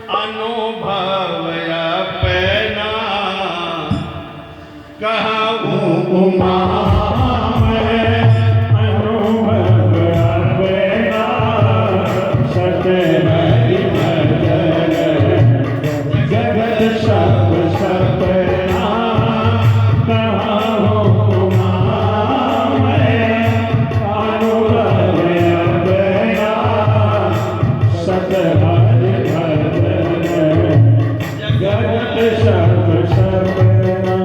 अनुभव अपना कहूँ उमा मैं अनुभव अपना सतहरि भजन जगत सब सपना कहूँ उमा मैं अनुभव अपना सतहरि भजन जगत सब सपना।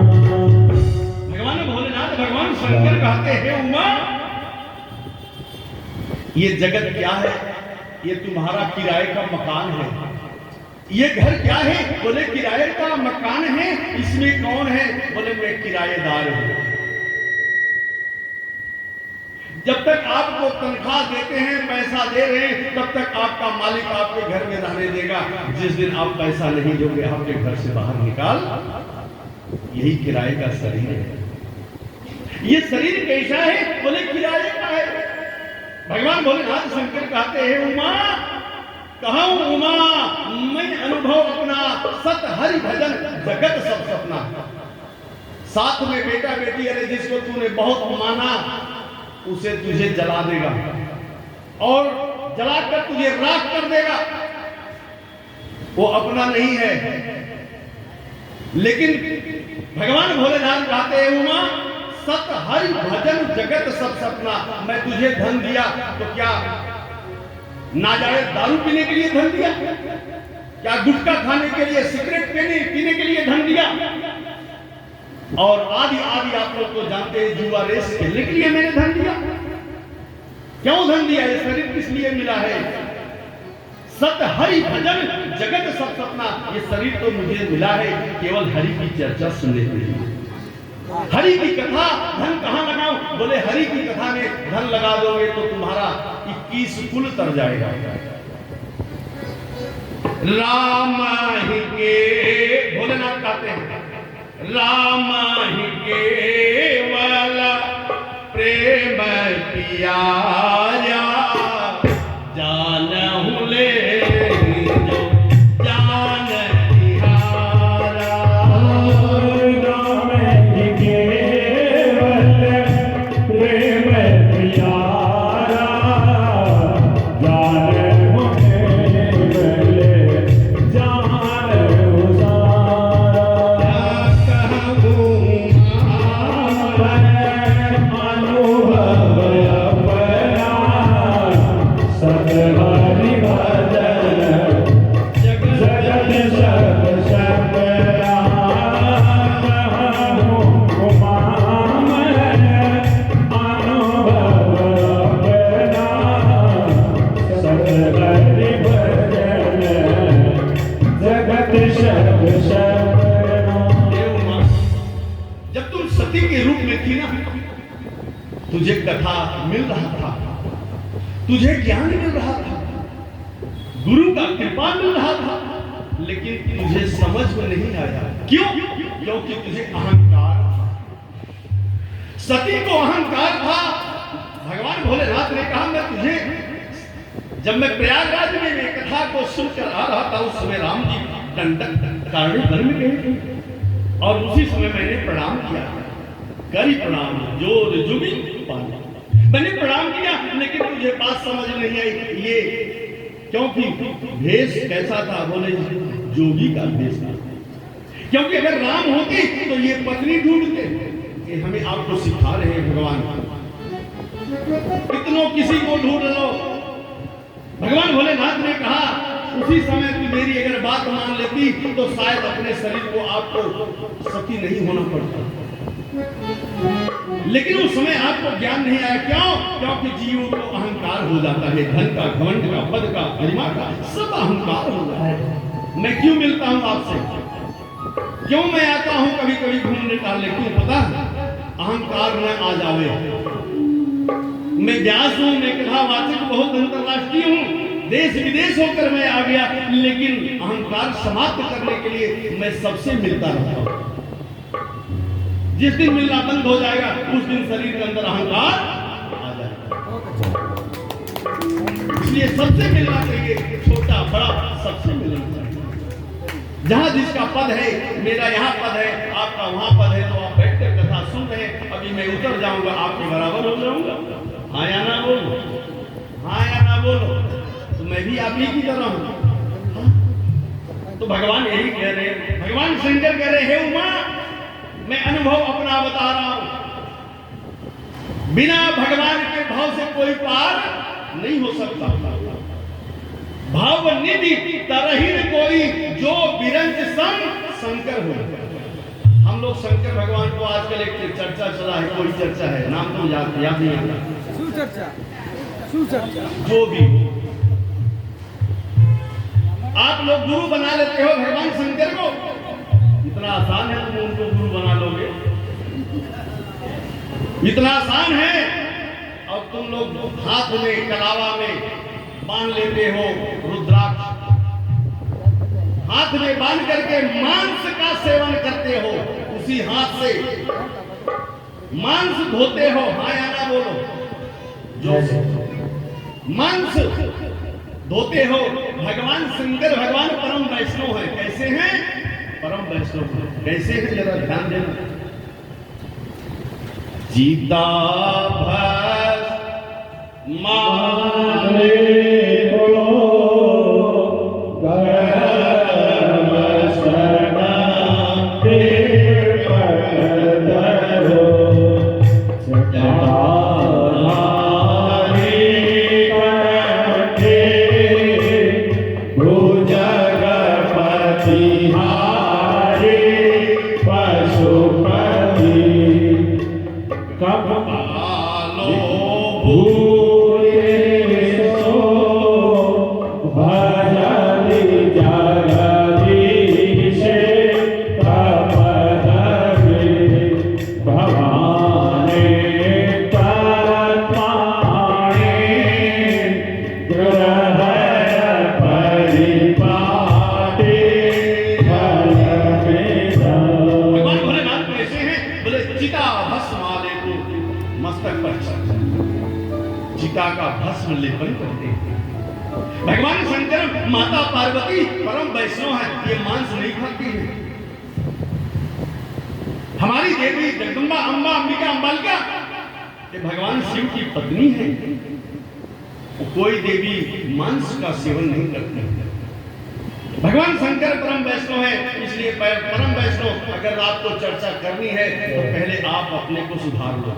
भगवान भोलेनाथ भगवान शंकर कहते हैं उमा ये जगत क्या है? ये तुम्हारा किराए का मकान है। ये घर क्या है? बोले किराए का मकान है। इसमें कौन है? बोले मैं किराएदार हूं। जब तक आपको तनख्वाह देते हैं, पैसा दे रहे हैं, तब तक आपका मालिक आपके घर में रहने देगा। जिस दिन आप पैसा नहीं दोगे, आपके घर से बाहर निकाल। यही किराए का शरीर है। ये शरीर कैसा है? बोले किराए का है। भगवान भोलेनाथ शंकर कहते हैं उमा कहूँ उमा मैं अनुभव अपना सतहरि भजन जगत सब सपना। साथ में बेटा बेटी अरे जिसको तूने बहुत माना उसे तुझे जला देगा और जलाकर तुझे राख कर देगा। वो अपना नहीं है। लेकिन भगवान भोलेनाथ कहते हैं उमा सतहरि भजन जगत सब सपना। मैं तुझे धन दिया तो क्या नाजायज दारू पीने के लिए धन दिया? क्या गुटखा खाने के लिए, सिगरेट पीने के लिए धन दिया? और आदि आदि आप लोग तो जानते हैं जुआ रेस खेलने के लिए मैंने धन दिया। क्यों धन दिया? ये शरीर किस लिए मिला है? सतहरि भजन जगत सब सपना। ये शरीर तो मुझे मिला है केवल हरि की चर्चा सुनने के लिए। हरि की कथा धन कहां लगाऊं? बोले हरि की कथा में धन लगा दोगे तो तुम्हारा 21 कुल तर जाएगा। राम ही के भोलेनाथ कहते हैं राम ही केवल प्रेम पियारा जानहु ले जो जान तिहारा। राम ही केवल प्रेम पियारा जानहु ले जानहु सारा। कहूँ अनुभव अपना सतहरि भजन जगत सब सपना। कहूँ उमा मैं अनुभव अपना सतहरि भजन जगत सब सपना। जब तुम सती के रूप में थी ना, तुझे कथा मिल रहा था, तुझे ज्ञान मिल रहा था, गुरु का कृपा मिल रहा था, लेकिन तुझे समझ में नहीं आया। क्यों? क्योंकि तुझे अहंकार था। सती को अहंकार था। भगवान भोलेनाथ ने कहा मैं तुझे, जब मैं प्रयागराज में ये कथा को सुनकर आ रहा था उस समय राम जी दंडक कारण धर्म गए थे और उसी समय मैंने प्रणाम किया। करी प्रणाम जोर जुगी पानी। मैंने प्रणाम किया लेकिन तुझे बात समझ नहीं आई। ये क्योंकि भेष कैसा था? बोले जोगी का भेष था। क्योंकि अगर राम होते तो ये पत्नी ढूंढते। ये हमें आपको सिखा रहे हैं भगवान। कितनों किसी को ढूंढ लो। भगवान भोलेनाथ ने कहा उसी समय तू मेरी अगर बात मान लेती तो शायद अपने शरीर को आपको सती नहीं होना पड़ता। लेकिन उस समय आपको ज्ञान नहीं आया। क्यों? क्योंकि जीवों को अहंकार हो जाता है। धन का, घमंड का, पद का, गरिमा का सब अहंकार हो जाता है। मैं क्यों मिलता हूं आपसे? क्यों मैं आता हूं कभी कभी घूमने टहलने? क्यों? पता अहंकार न आ जावे। मैं व्यास हूं, मैं कथावाचक बहुत अंतरराष्ट्रीय हूं, देश विदेश होकर मैं आ गया, लेकिन अहंकार समाप्त करने के लिए मैं सबसे मिलता रहता हूं। जिस दिन मिलना बंद हो जाएगा उस दिन शरीर के अंदर अहंकार आ जाएगा। इसलिए सबसे मिलना चाहिए, छोटा बड़ा सबसे मिलना चाहिए। जहाँ जिसका पद है, मेरा यहाँ पद है, आपका वहाँ पद है, तो आप बैठ कर कथा सुन रहे हैं। अभी मैं उतर जाऊंगा, आपके बराबर हो जाऊंगा। हाँ या ना बोलो, हाँ या ना बोलो, तो मैं भी आप ही की तरह हूँ। हाँ? तो भगवान यही कह रहे हैं, भगवान शंकर कह रहे हैं, हे उमा, मैं अनुभव अपना बता रहा हूं। बिना भगवान के भाव से कोई पार नहीं हो सकता। भाव निधि तरहीन कोई जो बिरंज सम शंकर हो। हम लोग शंकर भगवान को आजकल एक चर्चा चला है, कोई चर्चा है, नाम तो याद नहीं आता, सुचर्चा जो भी हो। आप लोग गुरु बना लेते हो भगवान शंकर को, इतना आसान है, तुम उनको गुरु बना लोगे, इतना आसान है। और तुम लोग हाथ में कलावा में बांध लेते हो रुद्राक्ष, हाथ में बांध करके मांस का सेवन करते हो, उसी हाथ से मांस धोते हो। हाँ या ना बोलो, जो मांस धोते हो। भगवान शंकर भगवान परम वैष्णव है। कैसे हैं? परम वैष्णव है। कैसे है? जरा ध्यान देना। जीता भस माने का भस्म लेपन करते हैं। भगवान शंकर माता पार्वती परम वैष्णव है, ये मांस नहीं खाती है। हमारी देवी जगदम्बा अम्बा अंबिका अम्बालिका ये भगवान शिव की पत्नी है। कोई देवी मांस का सेवन नहीं करती। भगवान शंकर परम वैष्णव है, इसलिए परम वैष्णव अगर आपको चर्चा करनी है तो पहले आप अपने को सुधार लो,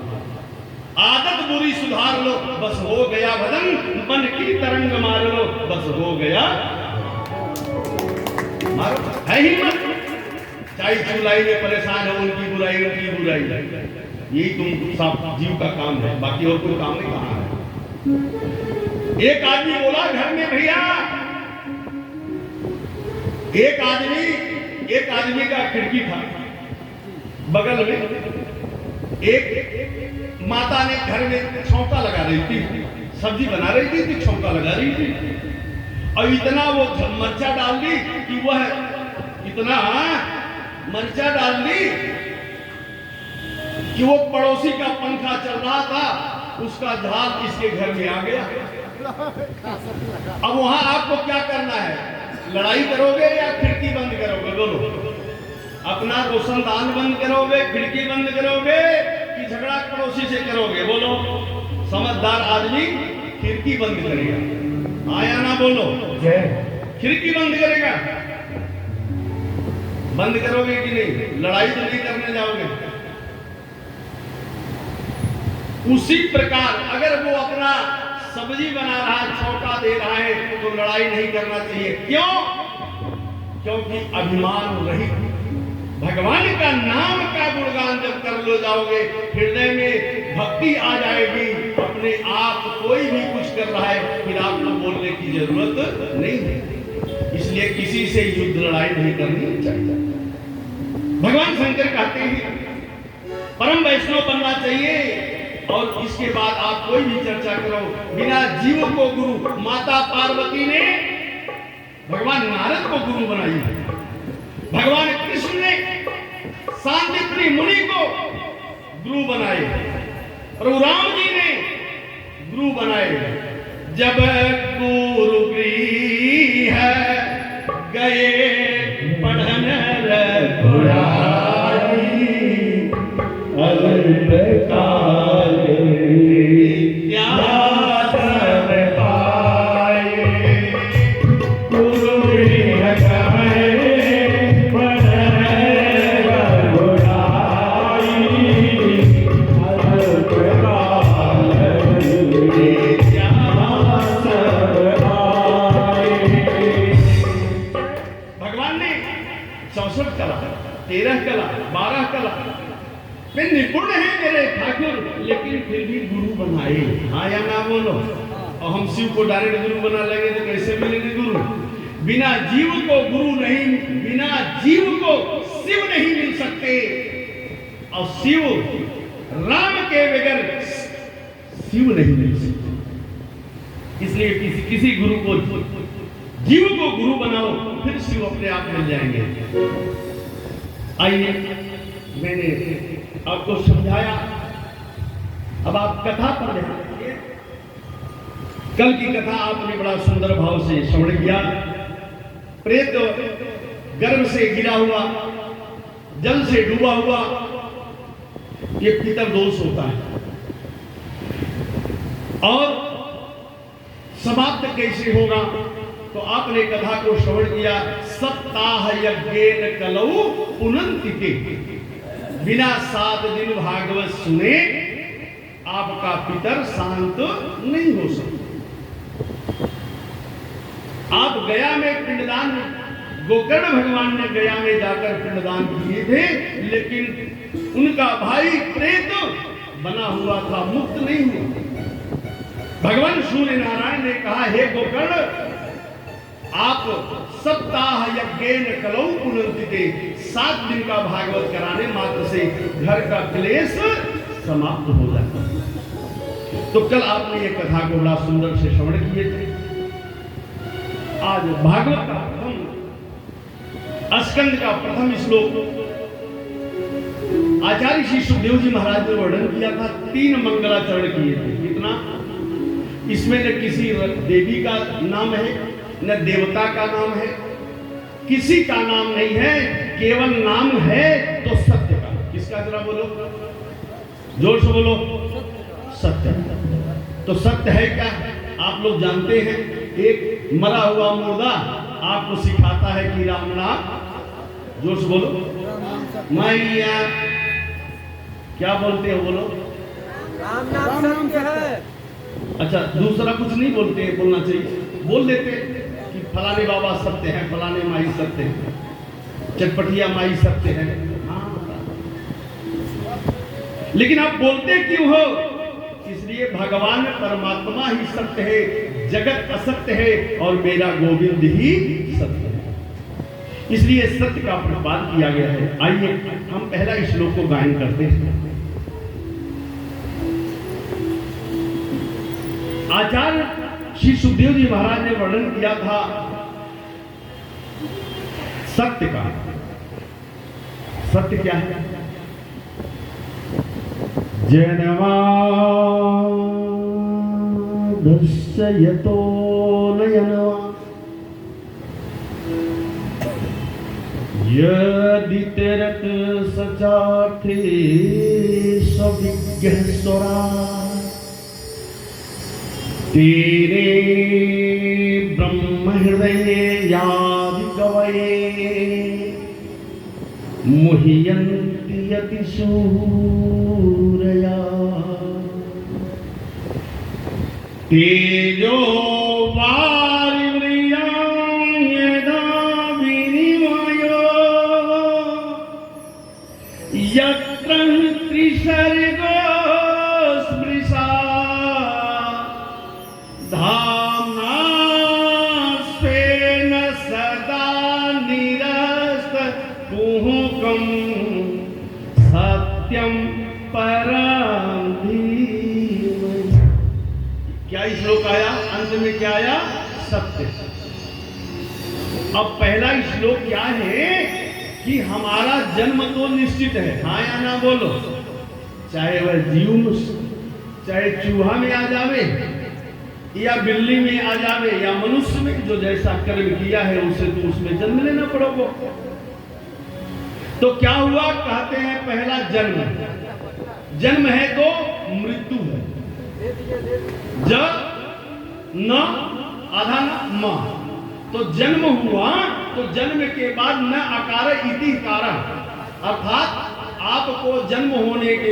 आदत बुरी सुधार लो, बस हो गया भजन, मन की तरंग मार लो, बस हो गया मारो। है हिम्मत, चाहे चुलाई में परेशान है, उनकी बुराई यही तुम सब जीव का काम है, बाकी और कोई काम नहीं। कहाँ है? एक आदमी बोला घर में, भैया एक आदमी का खिड़की था बगल में, एक माता ने घर में छौंका लगा रही थी, सब्जी बना रही थी तो छौंका लगा रही थी, और इतना वो मर्चा डाल दी कि वह इतना मर्चा डाल दी कि वो पड़ोसी का पंखा चल रहा था, उसका झाग इसके घर में आ गया। अब वहां आपको क्या करना है? लड़ाई करोगे या खिड़की बंद करोगे? बोलो, अपना रोशनदान बंद करोगे, खिड़की बंद करोगे कि झगड़ा पड़ोसी से करोगे? बोलो, समझदार आदमी खिड़की बंद करेगा। आया ना? बोलो, खिड़की बंद करेगा। बंद करोगे कि नहीं? लड़ाई तो नहीं करने जाओगे। उसी प्रकार अगर वो अपना सब्जी बना रहा है, छौंका दे रहा है, तो लड़ाई नहीं करना चाहिए। क्यों? क्योंकि अभिमान रहित भगवान का नाम का गुणगान जब कर लो जाओगे, हृदय में भक्ति आ जाएगी, अपने आप कोई भी कुछ कर रहा है, फिर आपको बोलने की जरूरत नहीं है। इसलिए किसी से युद्ध लड़ाई नहीं करनी चाहिए। भगवान शंकर कहते हैं परम वैष्णव बनना चाहिए। और इसके बाद आप कोई भी चर्चा करो, बिना जीव को गुरु, माता पार्वती ने भगवान नारद को गुरु बनाई, भगवान कृष्ण ने सांदीपनि मुनि को गुरु बनाए, प्रभु राम जी ने गुरु बनाए। जब गुरु गृह गए पढ़ 13 कला 12 कला में निपुण है मेरे ठाकुर, लेकिन फिर भी गुरु बनाए। हाँ या ना बोलो। और हम शिव को डायरेक्ट गुरु बना लेंगे तो कैसे मिलेंगे गुरु? बिना जीव को गुरु नहीं, बिना जीव को शिव नहीं मिल सकते। और शिव राम के बगैर शिव नहीं मिल सकते। इसलिए किसी गुरु को, जीव को गुरु बनाओ, फिर शिव अपने आप मिल जाएंगे। आइए, मैंने आपको समझाया, अब आप कथा पर ध्यान दीजिए। कल की कथा आपने बड़ा सुंदर भाव से श्रवण किया। प्रेत गर्भ से गिरा हुआ, जल से डूबा हुआ, ये पितर दोष होता है। और समाप्त कैसे होगा? तो आपने कथा को श्रवण किया। सप्ताह यज्ञेन कलौ पुनन्तिके, बिना 7 दिन भागवत सुने आपका पितर शांत नहीं हो सकता। आप गया में पिंडदान, गोकर्ण भगवान ने गया में जाकर पिंडदान किए थे, लेकिन उनका भाई प्रेत बना हुआ था, मुक्त नहीं हुआ। भगवान सूर्य नारायण ने कहा, हे गोकर्ण, आप सप्ताह यज्ञेन कलौ पुनन्तिके, 7 दिन का भागवत कराने मात्र से घर का क्लेश समाप्त हो जाता। तो कल आपने ये कथा को बड़ा सुंदर से श्रवण किए थे। आज भागवत का प्रथम स्कंद का प्रथम श्लोक आचार्य श्री सुखदेव जी महाराज ने वर्णन किया था। 3 मंगलाचरण किए थे। कितना? इसमें न किसी देवी का नाम है, न देवता का नाम है, किसी का नाम नहीं है, केवल नाम है तो सत्य का। किसका? जरा बोलो, जोर से बोलो। सत्य। तो सत्य है क्या? आप लोग जानते हैं, एक मरा हुआ मुर्दा आपको सिखाता है कि राम नाम, जोर से बोलो, मैया क्या बोलते हो? बोलो, राम नाम सत्य है। अच्छा, दूसरा कुछ नहीं बोलते, बोलना चाहिए। बोल देते कि फलाने बाबा सत्य हैं, फलाने माई सत्य हैं, चटपटिया माई सत्य है। हाँ, लेकिन आप बोलते क्यों हो? इसलिए भगवान परमात्मा ही सत्य है, जगत असत्य है और मेरा गोविंद ही सत्य है। इसलिए सत्य का प्रतिपादन किया गया है। आइए हम पहला श्लोक को गायन करते हैं। आचार्य श्री सुखदेव जी महाराज ने वर्णन किया था सत्य का। सत्य क्या है? जनवा दर्शयतो नयनवा यदि तेरत सचार्थे सविज्ञ स्वरा तेरे ब्रह्म हृदय यादि कवये मुह्यन्ति यति सूरया तेजो वारिव्रिया यदा विनिमयो यत्र त्रिसर्गो स्पृशा धाम्ना स्वेन सदा निरस्तकुहकं सत्यं परं धीमहि। क्या श्लोक आया? अंत में क्या आया? सत्य। अब पहला श्लोक क्या है कि हमारा जन्म तो निश्चित है। हाँ या ना बोलो। चाहे वह जीव, चाहे चूहा में आ जावे या बिल्ली में आ जावे या मनुष्य में, जो जैसा कर्म किया है उसे तो उसमें जन्म लेना पड़ेगा। तो क्या हुआ? कहते हैं पहला जन्म। जन्म है तो मृत्यु है। ज न आधा न म, तो जन्म हुआ तो जन्म के बाद न आकार इति कारण, अर्थात आपको जन्म होने के